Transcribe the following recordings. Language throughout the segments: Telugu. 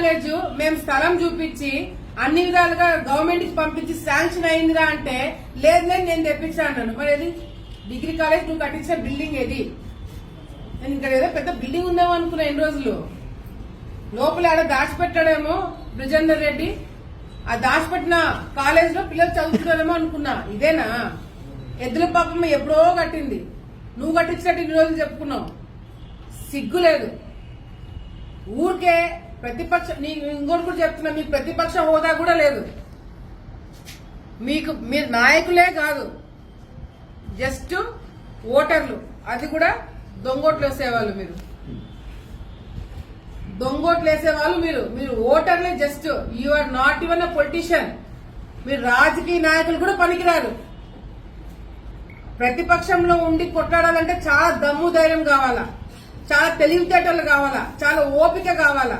కాలేజ్ మేము స్థలం చూపించి అన్ని విధాలుగా గవర్నమెంట్ కి పంపించి శాంక్షన్ అయిందిరా అంటే లేదు లేదు నేను తెప్పించాను. మరి ఏది డిగ్రీ కాలేజ్ నువ్వు కట్టించిన బిల్డింగ్ ఏది? నేను ఇక్కడ ఏదో పెద్ద బిల్డింగ్ ఉందేమో అనుకున్నా ఎన్ని రోజులు. లోపల ఆడ దాచిపెట్టాడేమో బ్రిజేందర్ రెడ్డి. ఆ దాచిపెట్టిన కాలేజ్ లో పిల్లలు చదువుతున్నారేమో అనుకున్నా. ఇదేనా? ఎద్దుల పాపమ్మ ఎప్పుడో కట్టింది, నువ్వు కట్టించినట్టు ఇన్ని రోజులు చెప్పుకున్నావు. సిగ్గు లేదు. ఊరికే ప్రతిపక్ష ఇంకోటి కూడా చెప్తున్నా, మీకు ప్రతిపక్ష హోదా కూడా లేదు. మీరు నాయకులే కాదు, జస్ట్ ఓటర్లు. అది కూడా దొంగోట్లు వేసేవాళ్ళు మీరు. దొంగోట్లు వేసేవాళ్ళు మీరు ఓటర్లే. Just you are not even a politician. మీరు రాజకీయ నాయకులు కూడా పనికిరారు. ప్రతిపక్షంలో ఉండి కొట్లాడాలంటే చాలా దమ్ము ధైర్యం కావాలా, చాలా తెలివితేటలు కావాలా, చాలా ఓపిక కావాలా.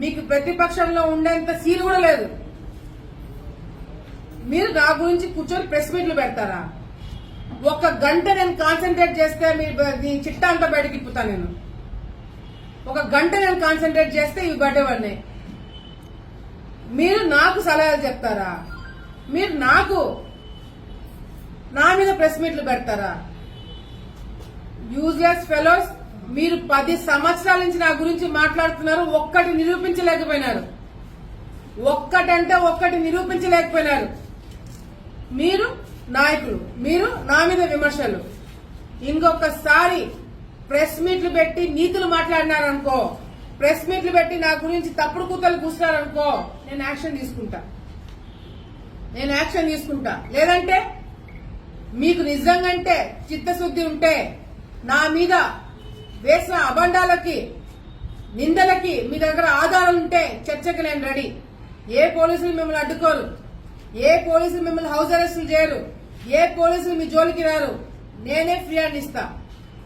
మీకు ప్రతిపక్షంలో ఉండేంత సీన్ కూడా లేదు. మీరు నా గురించి కూర్చొని ప్రెస్ మీట్లు పెడతారా? ఒక గంట నేను కాన్సన్ట్రేట్ చేస్తే మీ చిట్టా అంతా బయటకి ఇప్పుతా. నేను ఒక గంట నేను కాన్సన్ట్రేట్ చేస్తే ఇవి పడ్డేవాడిని. మీరు నాకు సలహాలు చెప్తారా? మీరు నా మీద ప్రెస్ మీట్లు పెడతారా? Useless fellows. మీరు 10 సంవత్సరాల నుంచి నా గురించి మాట్లాడుతున్నారు, ఒక్కటి నిరూపించలేకపోయినారు. ఒక్కటంటే ఒక్కటి నిరూపించలేకపోయినారు. మీరు నాయకులు, మీరు నా మీద విమర్శలు. ఇంకొకసారి ప్రెస్ మీట్లు పెట్టి నీతులు మాట్లాడినారనుకో, ప్రెస్ మీట్లు పెట్టి నా గురించి తప్పుడు కూతలు కూస్తారనుకో, నేను యాక్షన్ తీసుకుంటా. లేదంటే మీకు నిజంగంటే చిత్తశుద్ధి ఉంటే నా మీద వేసిన అబండాలకి, నిందలకి మీ దగ్గర ఆధారం ఉంటే చర్చకి నేను రెడీ. ఏ పోలీసులు మిమ్మల్ని అడ్డుకోరు, ఏ పోలీసులు మిమ్మల్ని హౌస్ అరెస్టులు చేయరు, ఏ పోలీసులు మీ జోలికి రారు. నేనే ఫిర్యాదు ఇస్తా.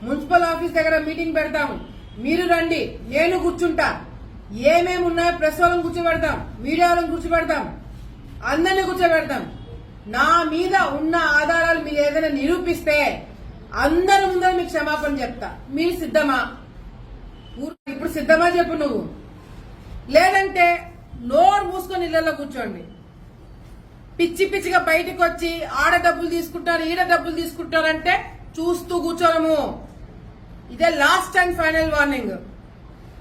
మున్సిపల్ ఆఫీస్ దగ్గర మీటింగ్ పెడతాము, మీరు రండి, నేను కూర్చుంటా. ఏమేమి ఉన్నాయో ప్రెస్ వాళ్ళని కూర్చోబెడతాం, మీడియా వాళ్ళని కూర్చోబెడతాం, అందరినీ కూర్చోబెడతాం. నా మీద ఉన్న ఆధారాలు మీరు ఏదైనా నిరూపిస్తే అందరి ముందర మీకు క్షమాపణ చెప్తా. మీరు సిద్ధమా? ఇప్పుడు సిద్ధమా చెప్పు నువ్వు. లేదంటే నోరు మూసుకొని ఇళ్లలో కూర్చోండి. పిచ్చి పిచ్చిగా బయటకు వచ్చి ఆడ డబ్బులు తీసుకుంటారు, ఈడ డబ్బులు తీసుకుంటారంటే చూస్తూ కూర్చోము. ఇదే లాస్ట్ అండ్ ఫైనల్ వార్నింగ్.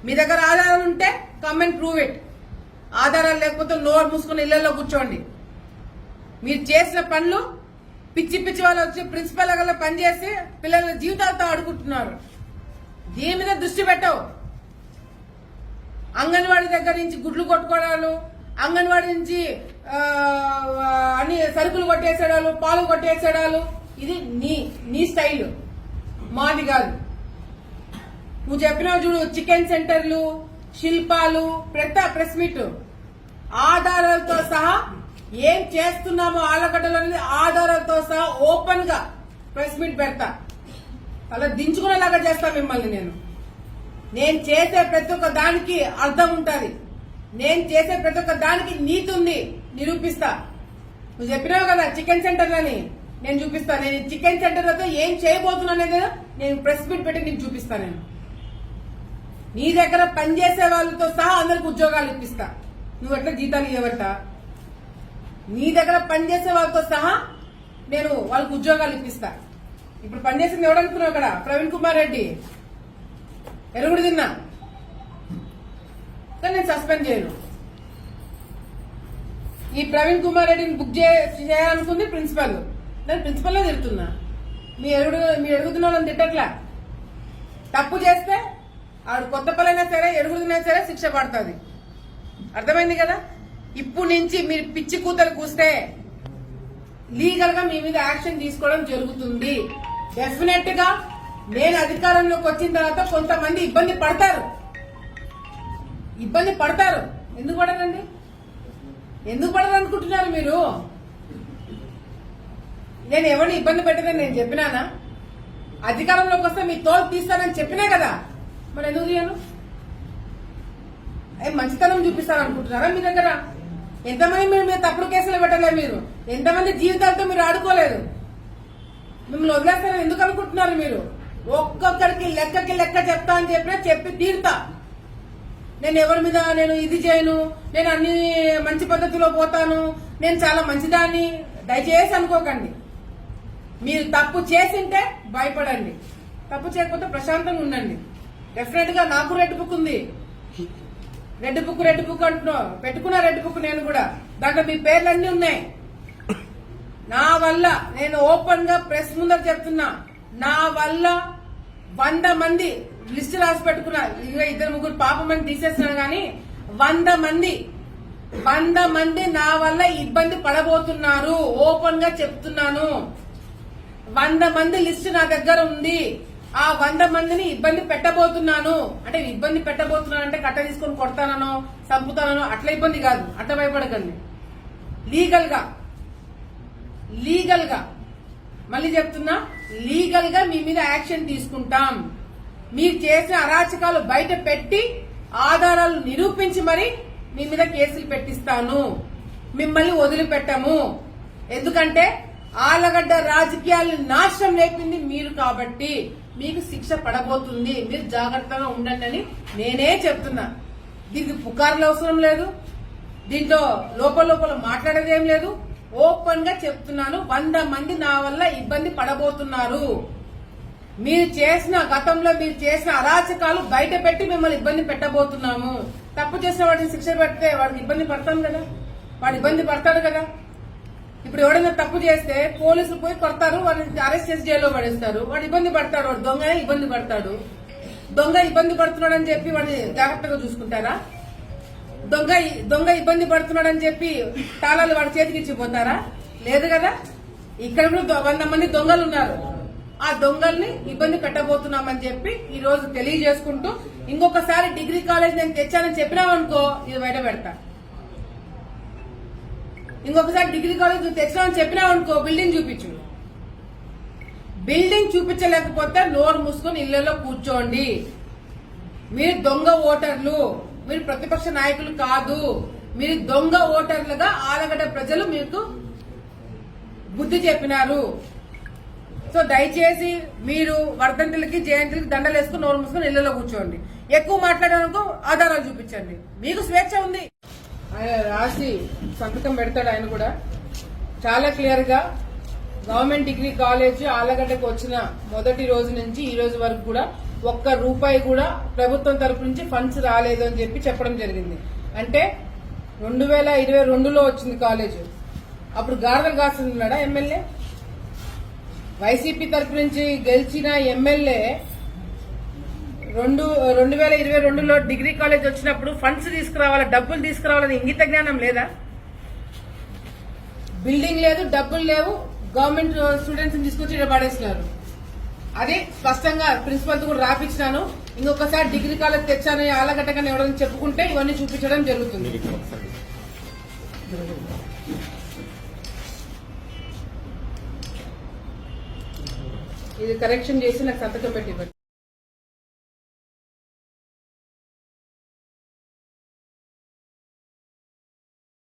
మీ దగ్గర ఆధారాలు ఉంటే కమ్ అండ్ ప్రూవ్ ఇట్. ఆధారాలు లేకపోతే నోరు మూసుకొని ఇళ్లలో కూర్చోండి. మీరు చేసిన పనులు పిచ్చి పిచ్చి వాళ్ళు వచ్చి ప్రిన్సిపల్ దగ్గర పనిచేసి పిల్లల జీవితాలతో ఆడుకుంటున్నారు. దీని మీద దృష్టి పెట్టవు. అంగన్వాడీ దగ్గర నుంచి గుడ్లు కొట్టుకోవడాలు, అంగన్వాడీ నుంచి అన్ని సరుకులు కొట్టేసేడాలు, పాలు కొట్టేసేడాలు, ఇది నీ స్టైల్, మాది కాదు. నువ్వు చెప్పినావు చూడు, చికెన్ సెంటర్లు, శిల్పాలు, ప్రెస్ మీట్ ఆధారాలతో సహా ఏం చేస్తున్నామో ఆలగడ్డలో ఆధారాలతో సహా ఓపెన్ గా ప్రెస్ మీట్ పెడతా. అలా దించుకునేలాగా చేస్తా మిమ్మల్ని. నేను చేసే ప్రతి ఒక్క దానికి అర్థం ఉంటుంది. నేను చేసే ప్రతి ఒక్క దానికి నీతి ఉంది, నిరూపిస్తా. నువ్వు చెప్పినావు కదా చికెన్ సెంటర్లని, నేను చూపిస్తా. నేను చికెన్ సెంటర్లతో ఏం చేయబోతున్నానేది నేను ప్రెస్ మీట్ పెట్టి నీకు చూపిస్తా. నేను నీ దగ్గర పనిచేసే వాళ్ళతో సహా అందరికి ఉద్యోగాలు ఇప్పిస్తా. నువ్వు ఎట్లా జీతాలు ఇవ్వట? నీ దగ్గర పనిచేసే వాళ్ళతో సహా నేను వాళ్ళకి ఉద్యోగాలు ఇప్పిస్తా. ఇప్పుడు పనిచేసింది ఎవడనుకున్నావు అక్కడ? ప్రవీణ్ కుమార్ రెడ్డి. ఎరుగుడు తిన్నా, కానీ నేను సస్పెండ్ చేయను. ఈ ప్రవీణ్ కుమార్ రెడ్డిని బుక్ చేయాలనుకుంది ప్రిన్సిపల్. నేను ప్రిన్సిపల్ తిడుతున్నా. మీరు ఎరుగుతున్న వాళ్ళని తిట్టట్లా. తప్పు చేస్తే ఆవిడ కొత్తపల్లైనా సరే, ఎరుగుతున్నా సరే శిక్ష పడుతుంది. అర్థమైంది కదా? ఇప్పుడు నుంచి మీరు పిచ్చి కూతలు కూస్తే లీగల్ గా మీ మీద యాక్షన్ తీసుకోవడం జరుగుతుంది. డెఫినెట్ గా నేను అధికారంలోకి వచ్చిన తర్వాత కొంతమంది ఇబ్బంది పడతారు. ఎందుకు పడరండి? ఎందుకు పడరు అనుకుంటున్నారు మీరు? నేను ఎవరిని ఇబ్బంది పెట్టదని నేను చెప్పినానా? అధికారంలోకి వస్తే మీ తోలు తీస్తానని చెప్పినా కదా, మరి ఎందుకు తీయను? మంచితనం చూపిస్తారనుకుంటున్నారా? మీ దగ్గర ఎంతమంది మీరు తప్పుడు కేసులు పెట్టలే? మీరు ఎంతమంది జీవితాలతో మీరు ఆడుకోలేదు? మిమ్మల్ని వదిలేస్తారని ఎందుకు అనుకుంటున్నారు మీరు? ఒక్కొక్కరికి లెక్క చెప్తా అని చెప్పి తీరుతా. నేను ఎవరి మీద నేను ఇది చేయను, నేను అన్ని మంచి పద్ధతిలో పోతాను, నేను చాలా మంచిదాన్ని దయచేసి అనుకోకండి. మీరు తప్పు చేసింటే భయపడండి, తప్పు చేయకపోతే ప్రశాంతంగా ఉండండి. డెఫినెట్ గా నాకు రెడ్ బుక్ ఉంది. రెడ్ బుక్ అంటున్నా, పెట్టుకున్నా రెడ్ బుక్ నేను కూడా. దాంట్లో మీ పేర్లన్నీ ఉన్నాయి. నా వల్ల నేను ఓపెన్ గా ప్రెస్ ముందర చెప్తున్నా, నా వల్ల 100 మంది లిస్ట్ రాసి పెట్టుకున్నా. ఇంకా 2-3 పాపమని తీసేస్తున్నాను కానీ 100 మంది నా వల్ల ఇబ్బంది పడబోతున్నారు. ఓపెన్ గా చెప్తున్నాను. 100 మంది లిస్ట్ నా దగ్గర ఉంది. ఆ 100 మందిని ఇబ్బంది పెట్టబోతున్నాను. అంటే ఇబ్బంది పెట్టబోతున్నాను అంటే కట్ట తీసుకొని కొడతానో చంపుతానో అట్లా ఇబ్బంది కాదు, అట్లా భయపడకండి. లీగల్ గా మళ్ళీ చెప్తున్నా, లీగల్ గా మీ మీద యాక్షన్ తీసుకుంటాం. మీరు చేసిన అరాచకాలు బయట పెట్టి ఆధారాలు నిరూపించి మరి మీ మీద కేసులు పెట్టిస్తాను. మిమ్మల్ని వదిలిపెట్టము. ఎందుకంటే ఆలగడ్డ రాజకీయాలను నాశనం లేపింది మీరు కాబట్టి మీకు శిక్ష పడబోతుంది. మీరు జాగ్రత్తగా ఉండండి అని నేనే చెప్తున్నా. దీనికి పుకార్లు అవసరం లేదు, దీంట్లో లోపల మాట్లాడేది ఏం లేదు. ఓపెన్ గా చెప్తున్నాను, 100 మంది నా వల్ల ఇబ్బంది పడబోతున్నారు. గతంలో మీరు చేసిన అరాచకాలు బయట పెట్టి మిమ్మల్ని ఇబ్బంది పెట్టబోతున్నాము. తప్పు చేసిన వాడిని శిక్ష పెడితే వాడికి ఇబ్బంది పడతాం కదా, వాడు ఇబ్బంది పడతాడు కదా. ఇప్పుడు ఎవడైనా తప్పు చేస్తే పోలీసులు పోయి కొడతారు, వాడిని అరెస్ట్ చేసి జైల్లో పడేస్తారు. వాడు ఇబ్బంది పడతాడు, వాడు దొంగనే ఇబ్బంది పడతాడు. దొంగ ఇబ్బంది పడుతున్నాడు అని చెప్పి వాడిని జాగ్రత్తగా చూసుకుంటారా? దొంగ ఇబ్బంది పడుతున్నాడని చెప్పి తాళాలు వాడి చేతికి ఇచ్చిపోతారా? లేదు కదా. ఇక్కడ కూడా 100 మంది దొంగలు ఉన్నారు. ఆ దొంగల్ని ఇబ్బంది పెట్టబోతున్నామని చెప్పి ఈ రోజు తెలియజేసుకుంటూ, ఇంకొకసారి డిగ్రీ కాలేజ్ నేను తెచ్చానని చెప్పినావనుకో ఇది బయట పెడతా. ఇంకొకసారి డిగ్రీ కాలేజ్ నువ్వు తెచ్చినావని చెప్పినావనుకో బిల్డింగ్ చూపించు. బిల్డింగ్ చూపించలేకపోతే నోరు మూసుకొని ఇళ్లలో కూర్చోండి. మీరు దొంగ ఓటర్లు, మీరు ప్రతిపక్ష నాయకులు కాదు. మీరు దొంగ ఓటర్లుగా ఆలగడ్డ ప్రజలు మీకు బుద్ధి చెప్పినారు. సో దయచేసి మీరు వర్ధంతులకి జయంతులకి దండలు వేసుకుని నోరు మూసుకొని ఇళ్లలో కూర్చోండి. ఎక్కువ మాట్లాడడానికి ఆధారాలు చూపించండి. మీకు స్వేచ్ఛ ఉంది. ఆయన రాసి సంతకం పెడతాడు. ఆయన కూడా చాలా క్లియర్ గా గవర్నమెంట్ డిగ్రీ కాలేజ్ ఆలగడ్డకు వచ్చిన మొదటి రోజు నుంచి ఈ రోజు వరకు కూడా ₹1 కూడా ప్రభుత్వం తరపు నుంచి ఫండ్స్ రాలేదు అని చెప్పి చెప్పడం జరిగింది. అంటే 2022లో వచ్చింది కాలేజ్. అప్పుడు గార్దల్ గాసం ఉన్నాడా ఎమ్మెల్యే? వైసీపీ తరపు నుంచి గెలిచిన ఎమ్మెల్యే 2022లో డిగ్రీ కాలేజ్ వచ్చినప్పుడు ఫండ్స్ తీసుకురావాలా, డబ్బులు తీసుకురావాలని ఇంగిత జ్ఞానం లేదా? బిల్డింగ్ లేదు, డబ్బులు లేవు, గవర్నమెంట్ స్టూడెంట్స్ తీసుకొచ్చి ఇక్కడ పడేసినారు. అది స్పష్టంగా ప్రిన్సిపల్ తో కూడా రాపించినాను. ఇంకొకసారి డిగ్రీ కాలేజ్ తెచ్చానని ఆలగడ్డగానే ఎవరైనా చెప్పుకుంటే ఇవన్నీ చూపించడం జరుగుతుంది. ఇది కరెక్షన్ చేసి నాకు సంతకం పెట్టి